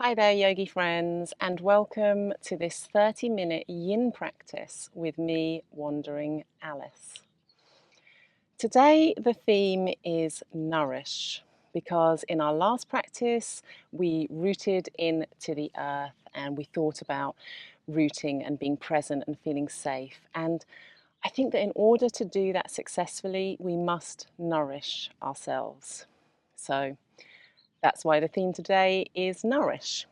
Hi there, yogi friends, and welcome to this 30-minute yin practice with me, Wandering Alice. Today, the theme is nourish, because in our last practice, we rooted into the earth and we thought about rooting and being present and feeling safe. And I think that in order to do that successfully, we must nourish ourselves. So that's why the theme today is nourish.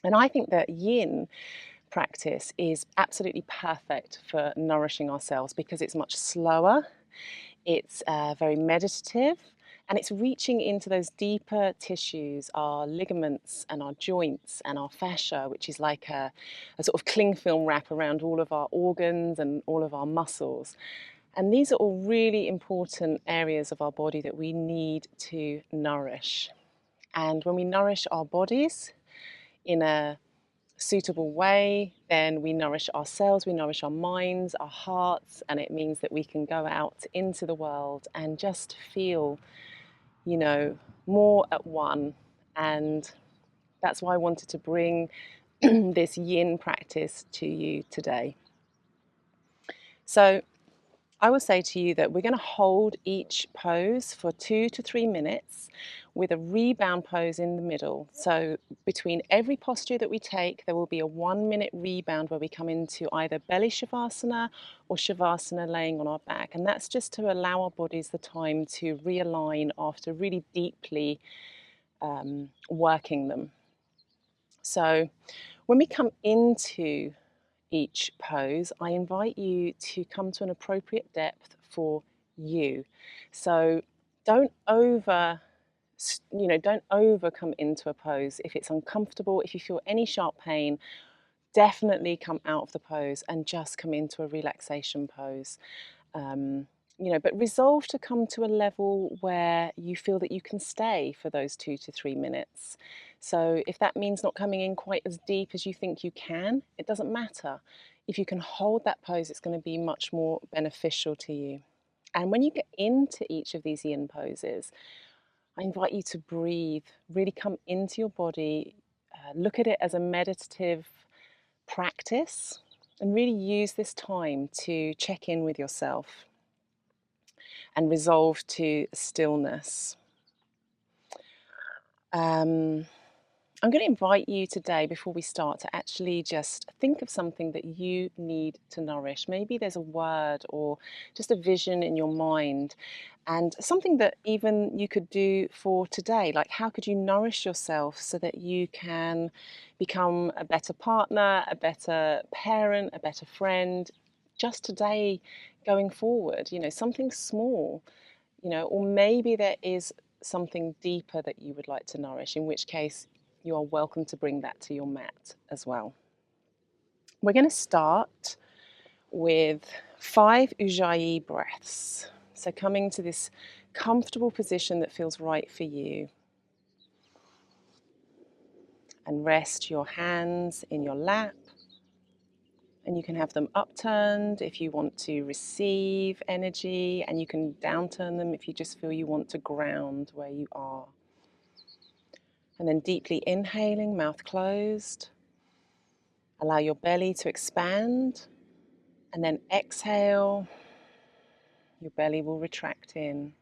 And I think that yin practice is absolutely perfect for nourishing ourselves because it's much slower, it's very meditative, and it's reaching into those deeper tissues, our ligaments and our joints and our fascia, which is like a sort of cling film wrap around all of our organs and all of our muscles. And these are all really important areas of our body that we need to nourish. And when we nourish our bodies in a suitable way, then we nourish ourselves, we nourish our minds, our hearts, and it means that we can go out into the world and just feel, more at one. And that's why I wanted to bring this yin practice to you today. So I will say to you that we're going to hold each pose for 2 to 3 minutes with a rebound pose in the middle. So between every posture that we take, there will be a 1-minute rebound where we come into either belly shavasana or shavasana laying on our back. And that's just to allow our bodies the time to realign after really deeply working them. So when we come into each pose, I invite you to come to an appropriate depth for you. So don't over come into a pose. If it's uncomfortable, if you feel any sharp pain, definitely come out of the pose and just come into a relaxation pose. But resolve to come to a level where you feel that you can stay for those 2 to 3 minutes. So if that means not coming in quite as deep as you think you can, it doesn't matter. If you can hold that pose, it's going to be much more beneficial to you. And when you get into each of these yin poses, I invite you to breathe, really come into your body, look at it as a meditative practice, and really use this time to check in with yourself and resolve to stillness. I'm going to invite you today, before we start, to actually just think of something that you need to nourish. Maybe there's a word or just a vision in your mind, and something that even you could do for today. Like, how could you nourish yourself so that you can become a better partner, a better parent, a better friend, just today going forward? Something small, or maybe there is something deeper that you would like to nourish, in which case you are welcome to bring that to your mat as well. We're going to start with 5 Ujjayi breaths. So coming to this comfortable position that feels right for you. And rest your hands in your lap. And you can have them upturned if you want to receive energy, and you can downturn them if you just feel you want to ground where you are. And then deeply inhaling, mouth closed. Allow your belly to expand. And then exhale, your belly will retract in.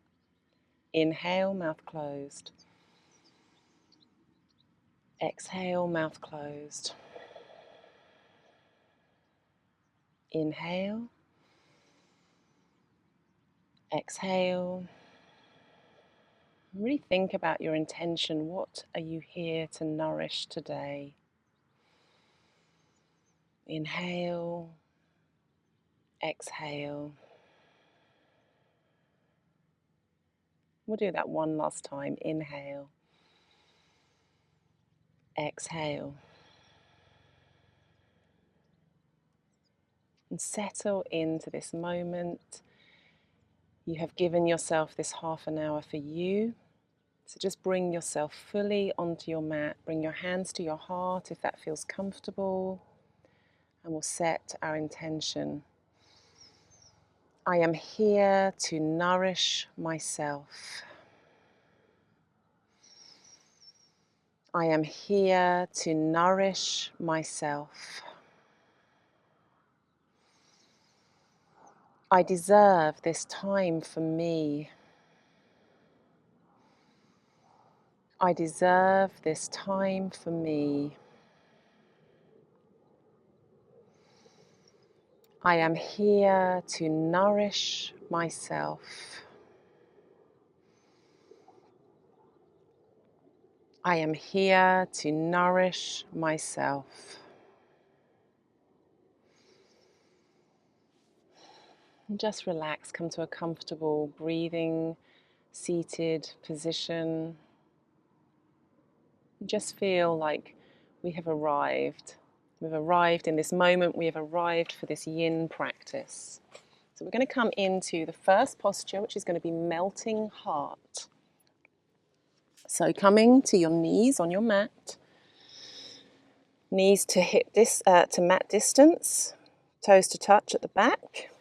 Inhale, mouth closed. Exhale, mouth closed. Inhale. Exhale. Really think about your intention. What are you here to nourish today? Inhale. Exhale. We'll do that one last time. Inhale. Exhale. And settle into this moment. You have given yourself this half an hour for you. So just bring yourself fully onto your mat. Bring your hands to your heart if that feels comfortable. And we'll set our intention. I am here to nourish myself. I am here to nourish myself. I deserve this time for me. I deserve this time for me. I am here to nourish myself. I am here to nourish myself. And just relax, come to a comfortable breathing, seated position. Just feel like we have arrived. We've arrived in this moment, we have arrived for this yin practice. So we're going to come into the first posture, which is going to be melting heart. So coming to your knees on your mat, knees to to mat distance, toes to touch at the back.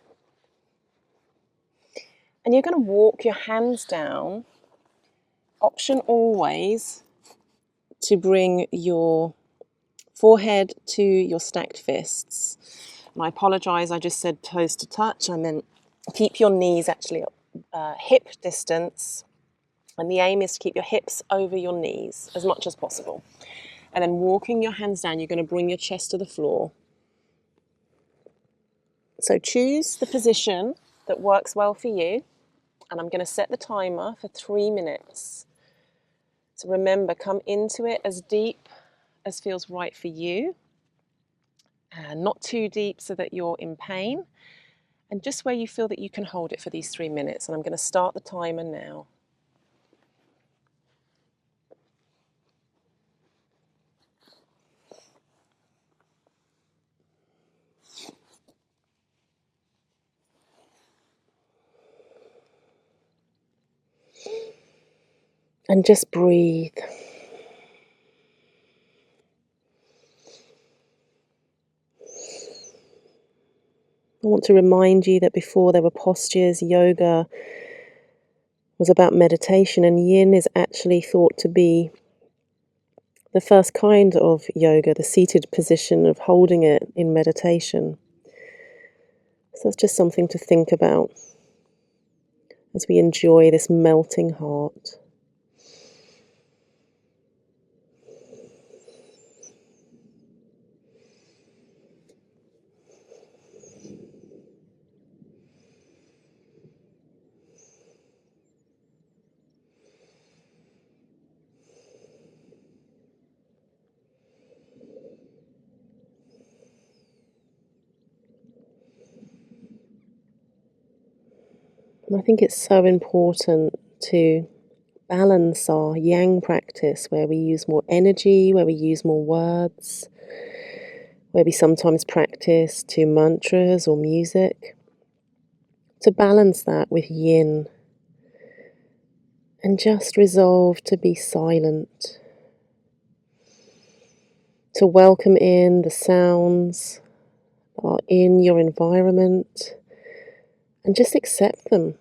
And you're going to walk your hands down. Option always to bring your forehead to your stacked fists. And I apologise, I just said toes to touch. I meant keep your knees actually hip distance. And the aim is to keep your hips over your knees as much as possible. And then walking your hands down, you're going to bring your chest to the floor. So choose the position that works well for you. And I'm going to set the timer for 3 minutes. So remember, come into it as deep as feels right for you. And not too deep so that you're in pain. And just where you feel that you can hold it for these 3 minutes. And I'm going to start the timer now. And just breathe. I want to remind you that before there were postures, yoga was about meditation, and yin is actually thought to be the first kind of yoga, the seated position of holding it in meditation. So it's just something to think about as we enjoy this melting heart. And I think it's so important to balance our yang practice, where we use more energy, where we use more words, where we sometimes practice to mantras or music, to balance that with yin and just resolve to be silent, to welcome in the sounds that are in your environment and just accept them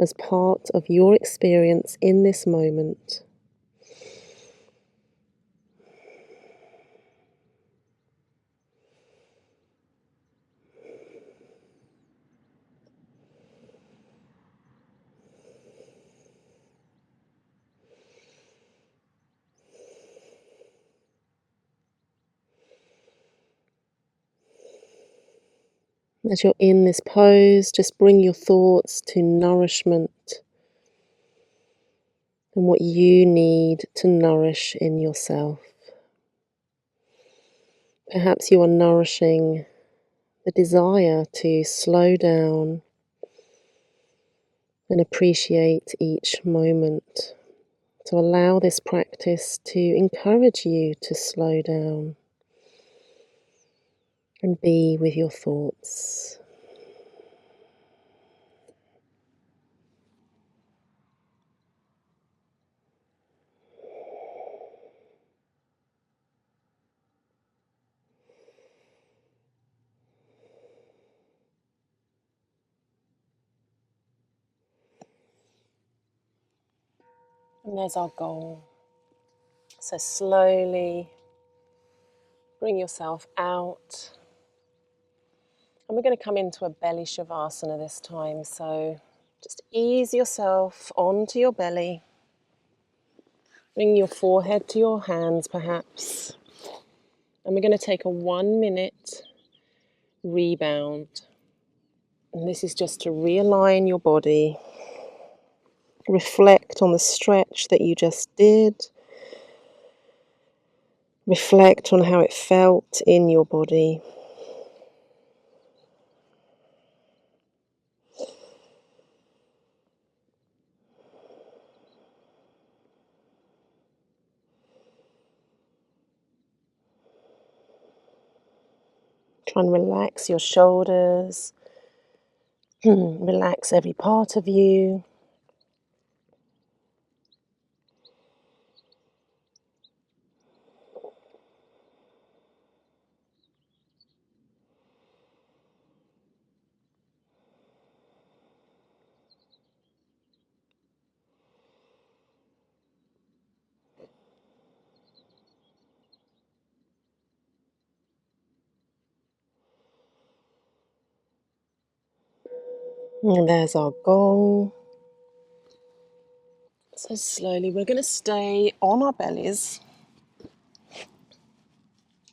as part of your experience in this moment. As you're in this pose, just bring your thoughts to nourishment and what you need to nourish in yourself. Perhaps you are nourishing the desire to slow down and appreciate each moment, to allow this practice to encourage you to slow down and be with your thoughts. And there's our goal. So slowly bring yourself out. And we're going to come into a belly shavasana this time. So just ease yourself onto your belly. Bring your forehead to your hands perhaps. And we're going to take a 1-minute rebound. And this is just to realign your body. Reflect on the stretch that you just did. Reflect on how it felt in your body. Try and relax your shoulders. Relax every part of you. And there's our gong. So slowly we're going to stay on our bellies.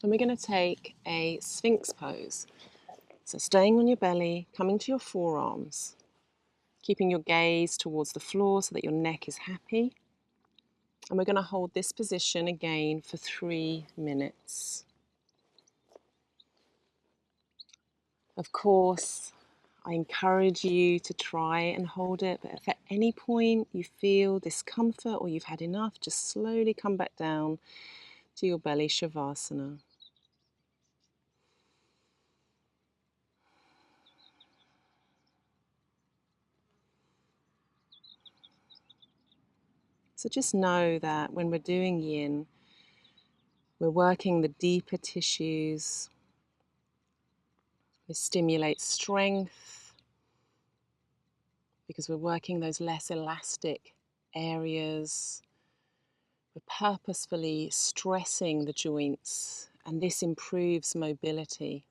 And we're going to take a Sphinx pose. So staying on your belly, coming to your forearms, keeping your gaze towards the floor so that your neck is happy. And we're going to hold this position again for 3 minutes. Of course, I encourage you to try and hold it, but if at any point you feel discomfort or you've had enough, just slowly come back down to your belly shavasana. So just know that when we're doing yin, we're working the deeper tissues. We stimulate strength because we're working those less elastic areas. We're purposefully stressing the joints, and this improves mobility.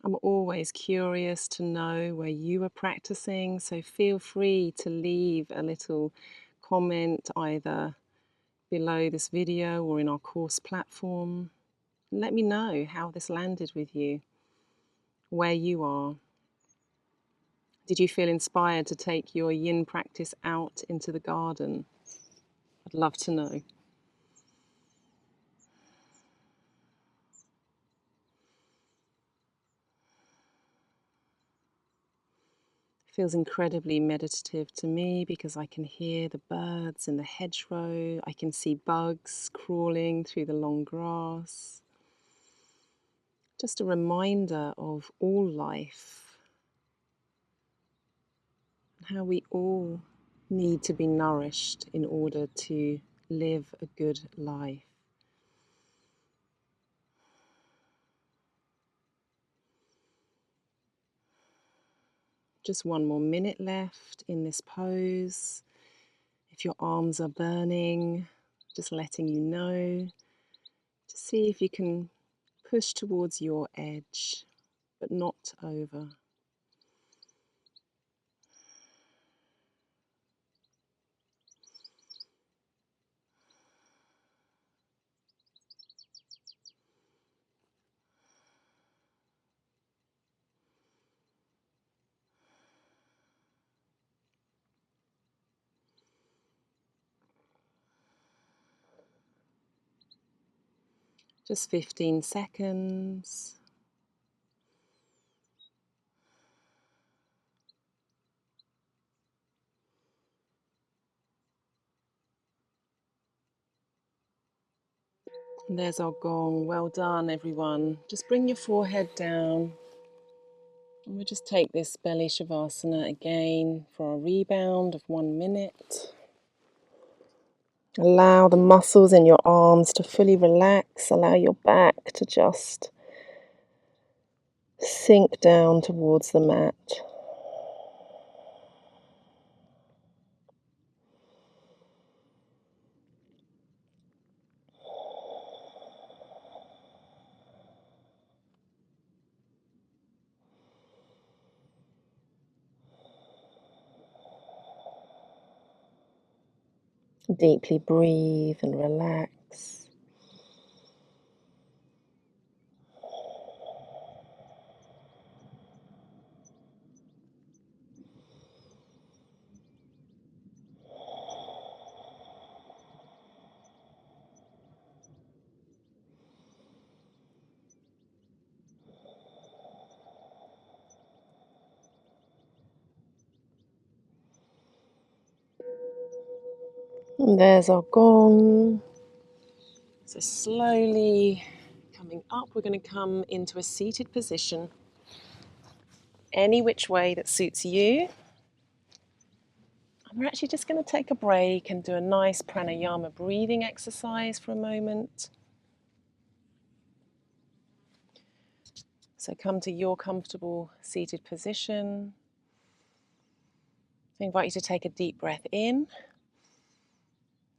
I'm always curious to know where you are practicing, so feel free to leave a little comment either below this video or in our course platform. Let me know how this landed with you, where you are. Did you feel inspired to take your yin practice out into the garden? I'd love to know. It feels incredibly meditative to me because I can hear the birds in the hedgerow. I can see bugs crawling through the long grass. Just a reminder of all life and how we all need to be nourished in order to live a good life. Just 1 more minute left in this pose. If your arms are burning, just letting you know to see if you can push towards your edge, but not over. Just 15 seconds. And there's our gong. Well done, everyone. Just bring your forehead down. And we'll just take this belly shavasana again for a rebound of 1 minute. Allow the muscles in your arms to fully relax. Allow your back to just sink down towards the mat. Deeply breathe and relax. And there's our gong. So slowly coming up, we're going to come into a seated position, any which way that suits you. And we're actually just going to take a break and do a nice pranayama breathing exercise for a moment. So come to your comfortable seated position. I invite you to take a deep breath in.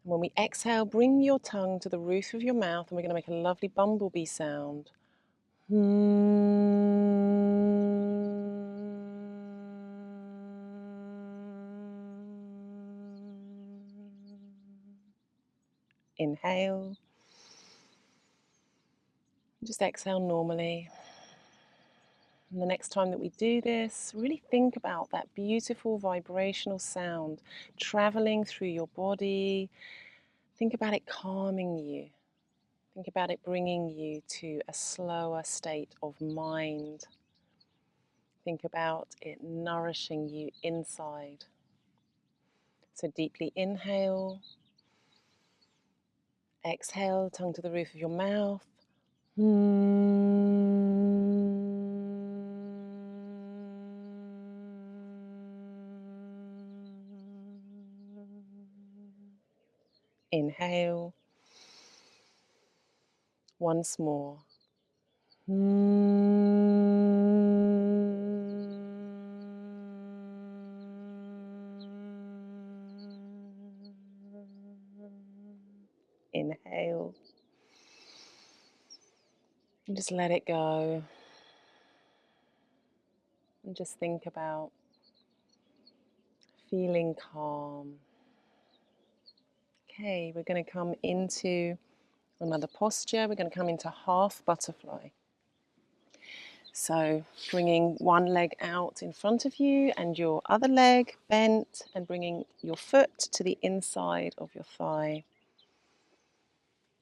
And when we exhale, bring your tongue to the roof of your mouth and we're going to make a lovely bumblebee sound. Inhale. Just exhale normally. And the next time that we do this, really think about that beautiful vibrational sound traveling through your body. Think about it calming you. Think about it bringing you to a slower state of mind. Think about it nourishing you inside. So deeply inhale. Exhale, tongue to the roof of your mouth. Inhale. Once more. Inhale. And just let it go. And just think about feeling calm. Okay, we're going to come into another posture. We're going to come into half butterfly. So bringing one leg out in front of you and your other leg bent and bringing your foot to the inside of your thigh.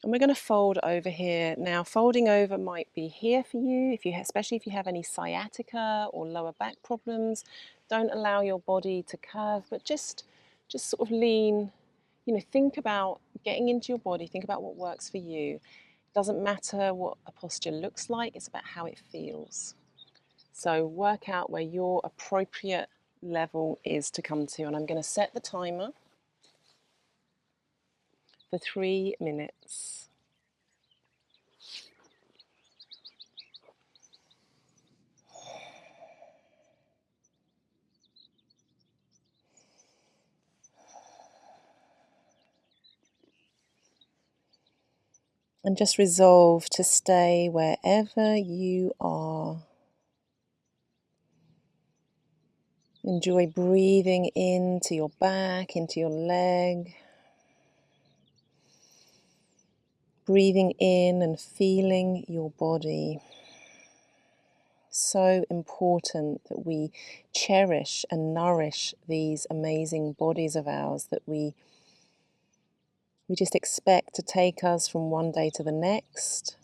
And we're going to fold over here. Now, folding over might be here for you, especially if you have any sciatica or lower back problems. Don't allow your body to curve, but just sort of lean. Think about getting into your body. Think about what works for you. It doesn't matter what a posture looks like. It's about how it feels. So work out where your appropriate level is to come to. And I'm going to set the timer for 3 minutes. And just resolve to stay wherever you are. Enjoy breathing into your back, into your leg. Breathing in and feeling your body. So important that we cherish and nourish these amazing bodies of ours that we just expect to take us from one day to the next.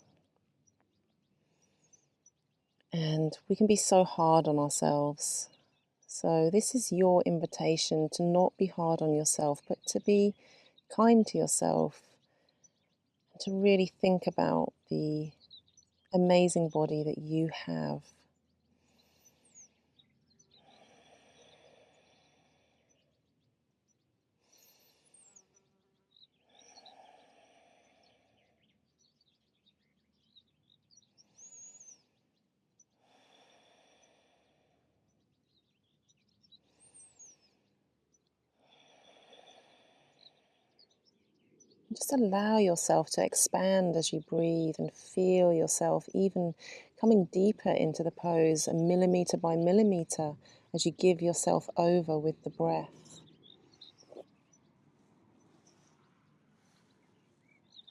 And we can be so hard on ourselves. So this is your invitation to not be hard on yourself, but to be kind to yourself. And to really think about the amazing body that you have. Just allow yourself to expand as you breathe and feel yourself even coming deeper into the pose, a millimeter by millimeter, as you give yourself over with the breath.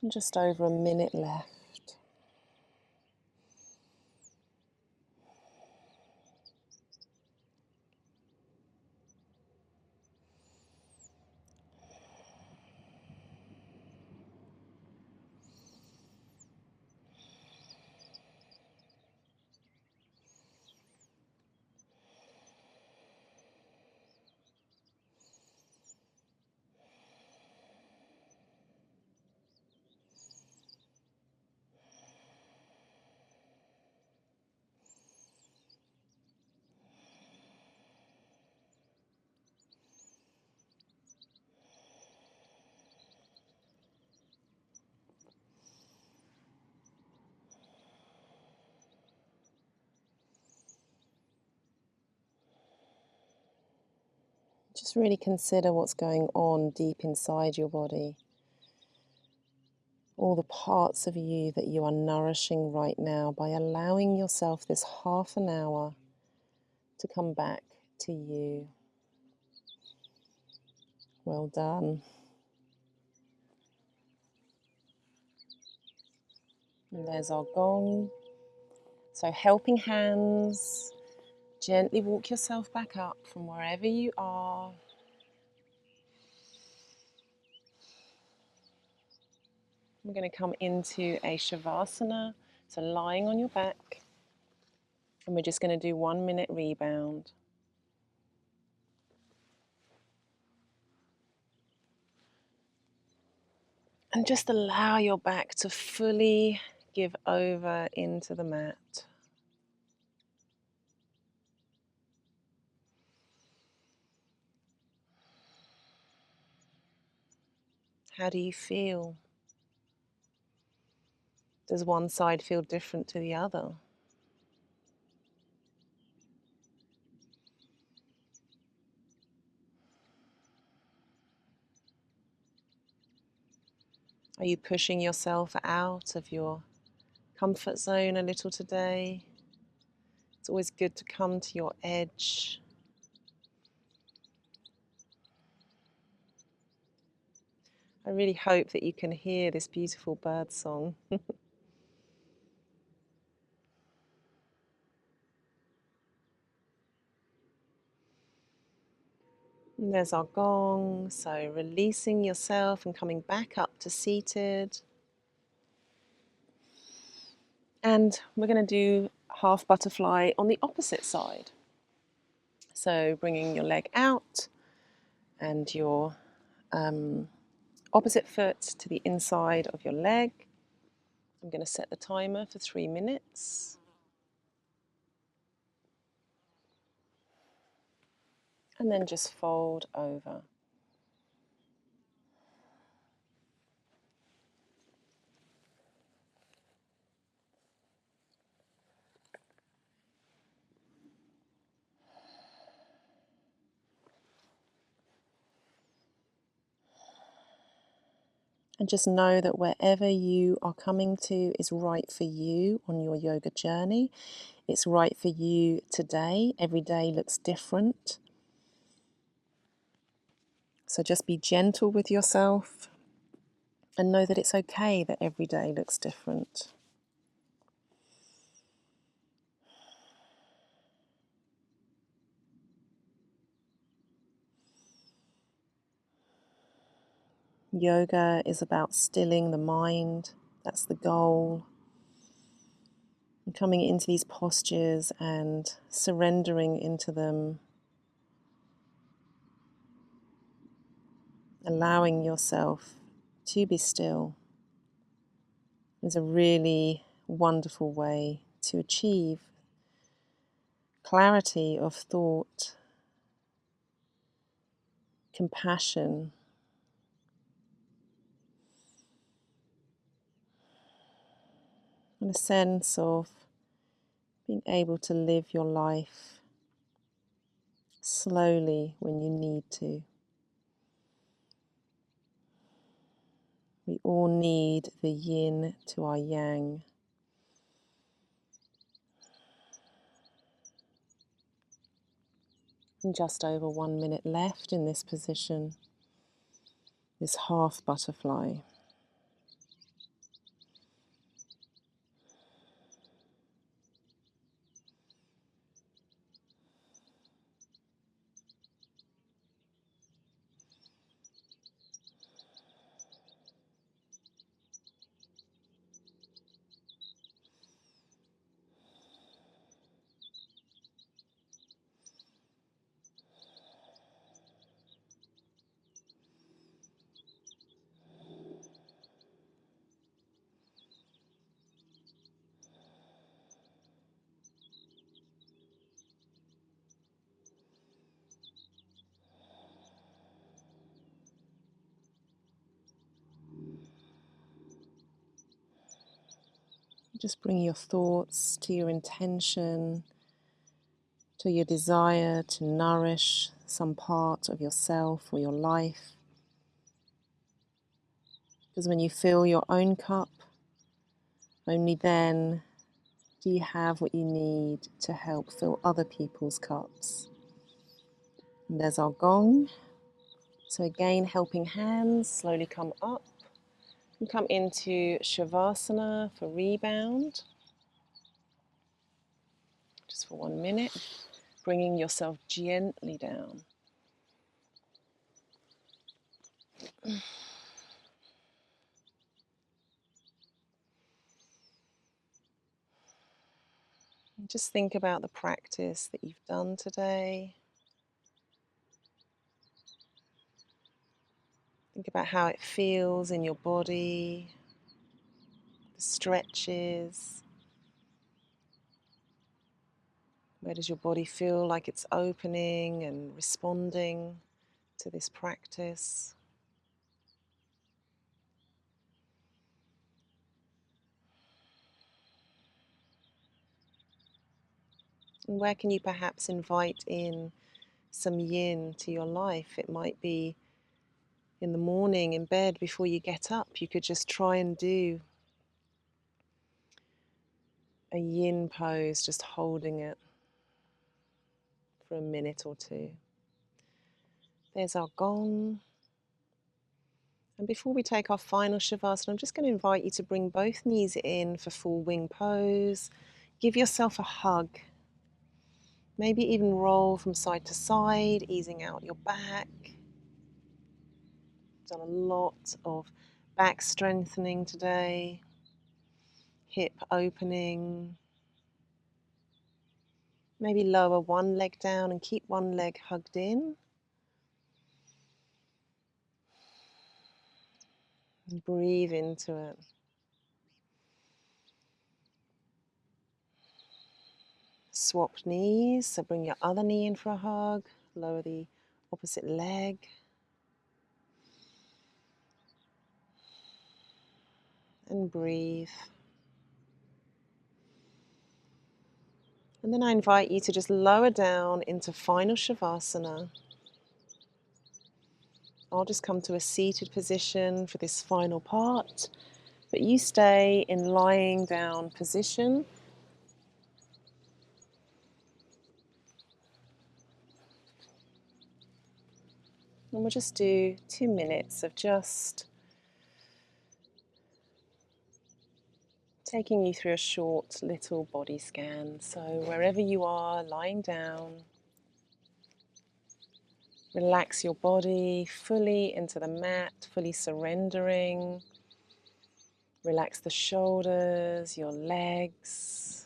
And just over a minute left. Just really consider what's going on deep inside your body. All the parts of you that you are nourishing right now by allowing yourself this half an hour to come back to you. Well done. And there's our gong. So helping hands, gently walk yourself back up from wherever you are. We're going to come into a shavasana, so lying on your back, and we're just going to do 1 minute rebound. And just allow your back to fully give over into the mat. How do you feel? Does one side feel different to the other? Are you pushing yourself out of your comfort zone a little today? It's always good to come to your edge. I really hope that you can hear this beautiful bird song. And there's our gong, so releasing yourself and coming back up to seated. And we're going to do half butterfly on the opposite side. So bringing your leg out and your opposite foot to the inside of your leg. I'm going to set the timer for 3 minutes. And then just fold over. And just know that wherever you are coming to is right for you on your yoga journey. It's right for you today. Every day looks different. So just be gentle with yourself and know that it's okay that every day looks different. Yoga is about stilling the mind. That's the goal. And coming into these postures and surrendering into them. Allowing yourself to be still is a really wonderful way to achieve clarity of thought, compassion, and a sense of being able to live your life slowly when you need to. We all need the yin to our yang. And just over 1 minute left in this position, this half butterfly. Just bring your thoughts to your intention, to your desire to nourish some part of yourself or your life. Because when you fill your own cup, only then do you have what you need to help fill other people's cups. And there's our gong. So again, helping hands slowly come up and come into Shavasana for rebound. Just for 1 minute, bringing yourself gently down. And just think about the practice that you've done today. Think about how it feels in your body, the stretches. Where does your body feel like it's opening and responding to this practice? And where can you perhaps invite in some yin to your life? It might be in the morning in bed before you get up. You could just try and do a yin pose, just holding it for a minute or two. There's our gong. And before we take our final Shavasana, I'm just going to invite you to bring both knees in for full wing pose. Give yourself a hug. Maybe even roll from side to side, easing out your back. Done a lot of back strengthening today. Hip opening. Maybe lower one leg down and keep one leg hugged in. And breathe into it. Swap knees, so bring your other knee in for a hug. Lower the opposite leg. And breathe. And then I invite you to just lower down into final Shavasana. I'll just come to a seated position for this final part, but you stay in lying down position. And we'll just do 2 minutes of just taking you through a short little body scan. So wherever you are lying down, relax your body fully into the mat, fully surrendering. Relax the shoulders, your legs,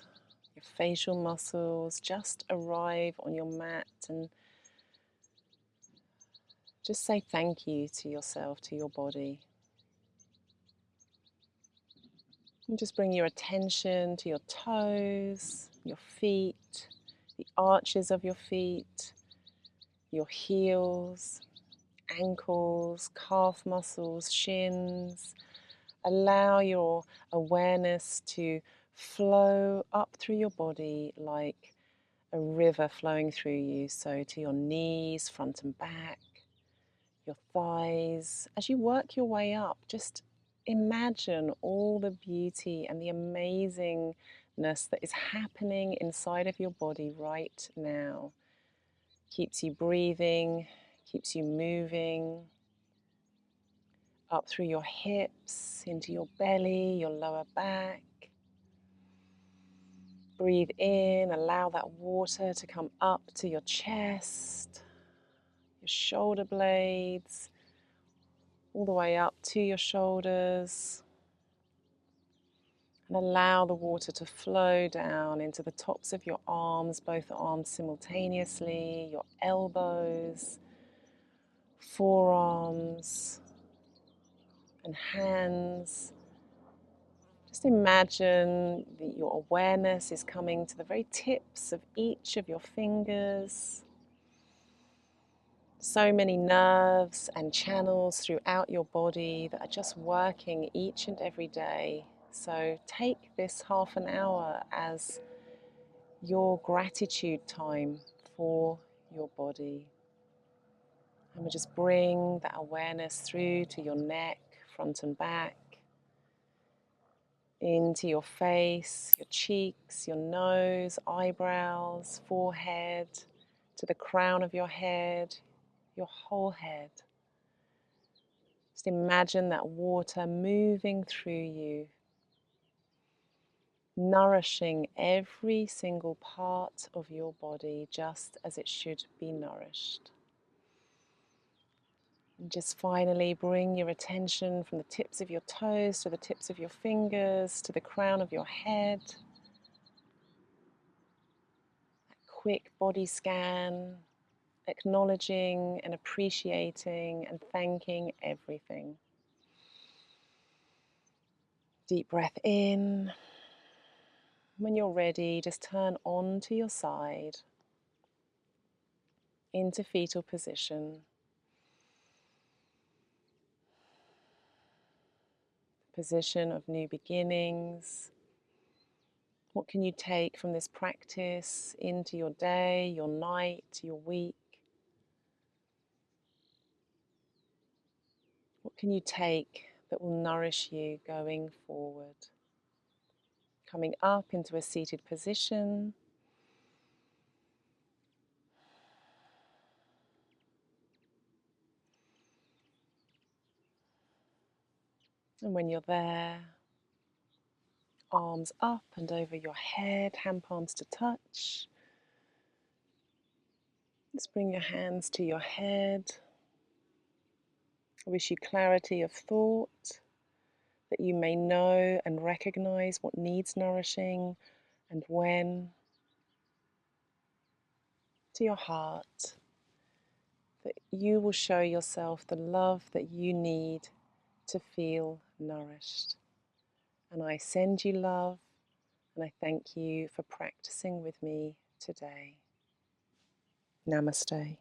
your facial muscles. Just arrive on your mat and just say thank you to yourself, to your body. And just bring your attention to your toes, your feet, the arches of your feet, your heels, ankles, calf muscles, shins. Allow your awareness to flow up through your body like a river flowing through you. So to your knees, front and back, your thighs. As you work your way up, just imagine all the beauty and the amazingness that is happening inside of your body right now. Keeps you breathing, keeps you moving up through your hips, into your belly, your lower back. Breathe in, allow that water to come up to your chest, your shoulder blades, all the way up to your shoulders. And allow the water to flow down into the tops of your arms, both arms simultaneously, your elbows, forearms, and hands. Just imagine that your awareness is coming to the very tips of each of your fingers. So many nerves and channels throughout your body that are just working each and every day. So take this half an hour as your gratitude time for your body. And we just bring that awareness through to your neck, front and back, into your face, your cheeks, your nose, eyebrows, forehead, to the crown of your head, your whole head. Just imagine that water moving through you, nourishing every single part of your body just as it should be nourished. And just finally bring your attention from the tips of your toes to the tips of your fingers to the crown of your head. That quick body scan, acknowledging and appreciating and thanking everything. Deep breath in. When you're ready, just turn on to your side into fetal position. Position of new beginnings. What can you take from this practice into your day, your night, your week? What can you take that will nourish you going forward? Coming up into a seated position. And when you're there, arms up and over your head, hand palms to touch. Just bring your hands to your head. I wish you clarity of thought, that you may know and recognize what needs nourishing and when. To your heart, that you will show yourself the love that you need to feel nourished. And I send you love, and I thank you for practicing with me today. Namaste.